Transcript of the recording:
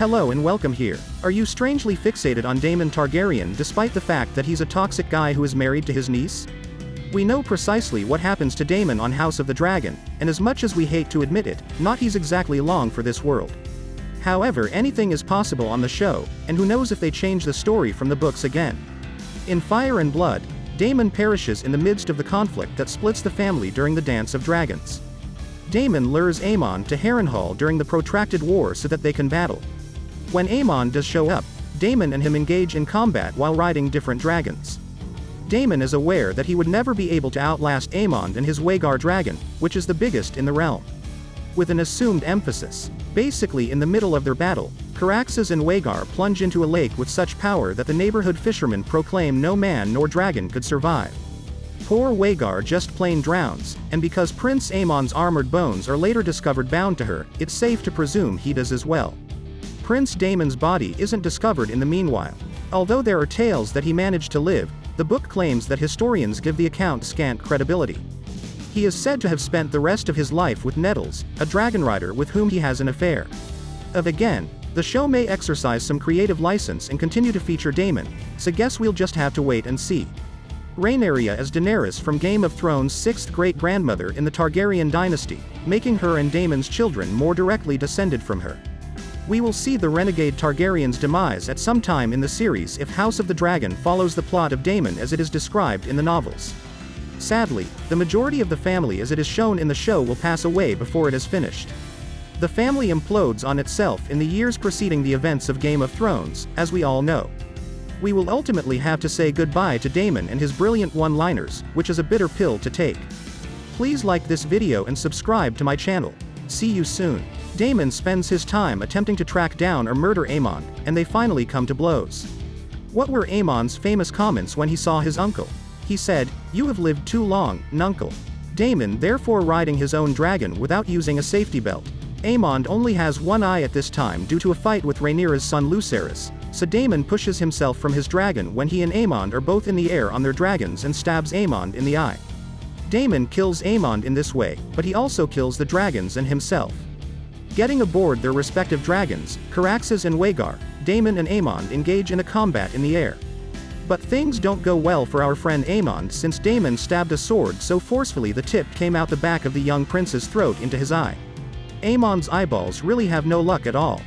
Hello and welcome here. Are you strangely fixated on Daemon Targaryen despite the fact that he's a toxic guy who is married to his niece? We know precisely what happens to Daemon on House of the Dragon, and as much as we hate to admit it, not he's exactly long for this world. However, anything is possible on the show, and who knows if they change the story from the books again. In Fire and Blood, Daemon perishes in the midst of the conflict that splits the family during the Dance of Dragons. Daemon lures Aemond to Harrenhal during the protracted war so that they can battle. When Aemond does show up, Daemon and him engage in combat while riding different dragons. Daemon is aware that he would never be able to outlast Aemond and his Rhaegar dragon, which is the biggest in the realm. With an assumed emphasis, basically in the middle of their battle, Caraxes and Rhaegar plunge into a lake with such power that the neighborhood fishermen proclaim no man nor dragon could survive. Poor Rhaegar just plain drowns, and because Prince Aemond's armored bones are later discovered bound to her, it's safe to presume he does as well. Prince Daemon's body isn't discovered in the meanwhile. Although there are tales that he managed to live, the book claims that historians give the account scant credibility. He is said to have spent the rest of his life with Nettles, a dragon rider with whom he has an affair. Again, the show may exercise some creative license and continue to feature Daemon, so guess we'll just have to wait and see. Rhaenyra as Daenerys from Game of Thrones' sixth great-grandmother in the Targaryen dynasty, making her and Daemon's children more directly descended from her. We will see the renegade Targaryen's demise at some time in the series if House of the Dragon follows the plot of Daemon as it is described in the novels. Sadly, the majority of the family as it is shown in the show will pass away before it is finished. The family implodes on itself in the years preceding the events of Game of Thrones, as we all know. We will ultimately have to say goodbye to Daemon and his brilliant one-liners, which is a bitter pill to take. Please like this video and subscribe to my channel. See you soon. Daemon spends his time attempting to track down or murder Aemond, and they finally come to blows. What were Aemond's famous comments when he saw his uncle? He said, "You have lived too long, nuncle." Daemon therefore riding his own dragon without using a safety belt. Aemond only has one eye at this time due to a fight with Rhaenyra's son Lucerys, so Daemon pushes himself from his dragon when he and Aemond are both in the air on their dragons and stabs Aemond in the eye. Daemon kills Aemond in this way, but he also kills the dragons and himself. Getting aboard their respective dragons, Caraxes and Rhaegar, Daemon and Aemond engage in a combat in the air. But things don't go well for our friend Aemond since Daemon stabbed a sword so forcefully the tip came out the back of the young prince's throat into his eye. Aemond's eyeballs really have no luck at all.